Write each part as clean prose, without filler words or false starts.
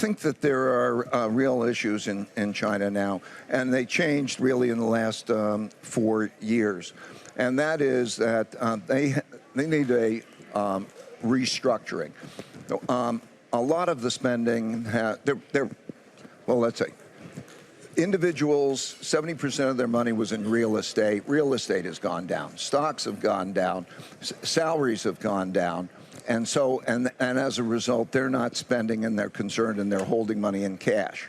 think that there are real issues in China now, and they changed really in the last 4 years. And that is that they need a restructuring. A lot of the spending, well, let's say, individuals, 70% of their money was in real estate. Real estate has gone down. Stocks have gone down. Salaries have gone down. And so, and as a result, they're not spending and they're concerned and they're holding money in cash.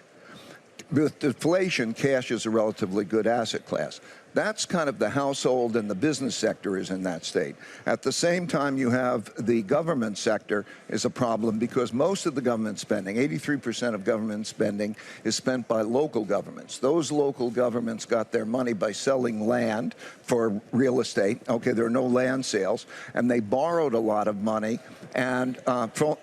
With deflation, cash is a relatively good asset class. That's kind of the household and the business sector is in that state. At the same time, you have the government sector is a problem because most of the government spending, 83% of government spending, is spent by local governments. Those local governments got their money by selling land for real estate. Okay, there are no land sales, and they borrowed a lot of money, and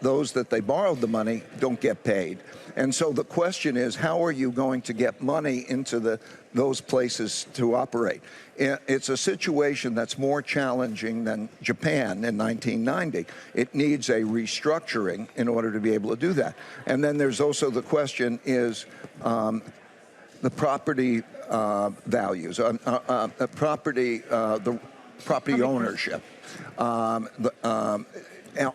those that they borrowed the money don't get paid. And so the question is, how are you going to get money into those places to operate? It's a situation that's more challenging than Japan in 1990. It needs a restructuring in order to be able to do that. And then there's also the question is the property values, the property ownership.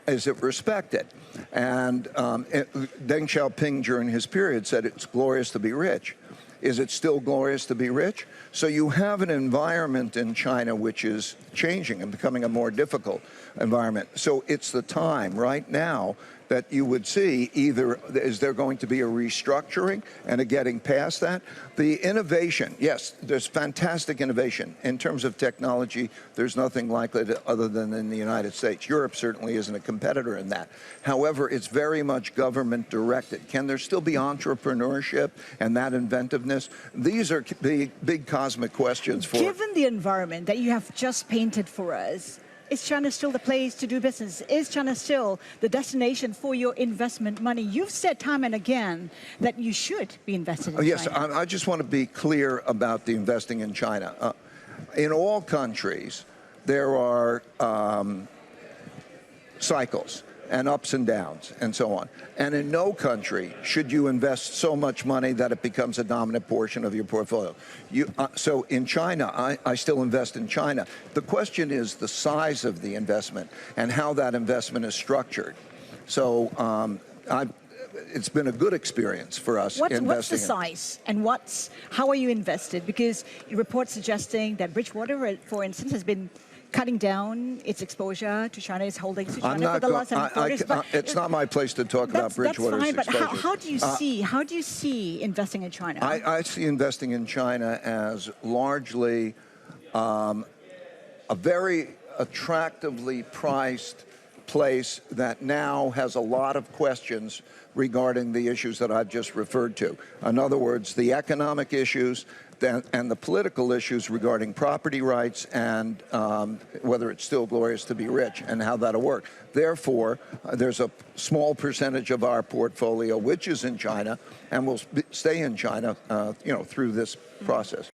Is it respected? And Deng Xiaoping during his period said it's glorious to be rich. Is it still glorious to be rich? So you have an environment in China which is changing and becoming a more difficult environment. So it's the time right now that you would see either is there going to be a restructuring and a getting past that. The innovation, yes, there's fantastic innovation. In terms of technology, there's nothing like it other than in the United States. Europe certainly isn't a competitor in that. However, it's very much government directed. Can there still be entrepreneurship and that inventiveness? These are big cosmic questions for... Given the environment that you have just painted for us, is China still the place to do business? Is China still the destination for your investment money? You've said time and again that you should be invested in China. Yes, I just want to be clear about the investing in China. In all countries, there are cycles and ups and downs and so on. And in no country should you invest so much money that it becomes a dominant portion of your portfolio. So in China, I still invest in China. The question is the size of the investment and how that investment is structured. So it's been a good experience for us investing. What's the size and how are you invested? Because your report suggesting that Bridgewater, for instance, has been cutting down its exposure to China, its holdings to China for the last 7 quarters. It's not my place to talk about Bridgewater's exposure. That's fine, but how do you see investing in China? I see investing in China as largely a very attractively priced place that now has a lot of questions regarding the issues that I've just referred to. In other words, the economic issues and the political issues regarding property rights and whether it's still glorious to be rich and how that'll work. Therefore, there's a small percentage of our portfolio which is in China and will stay in China, through this process.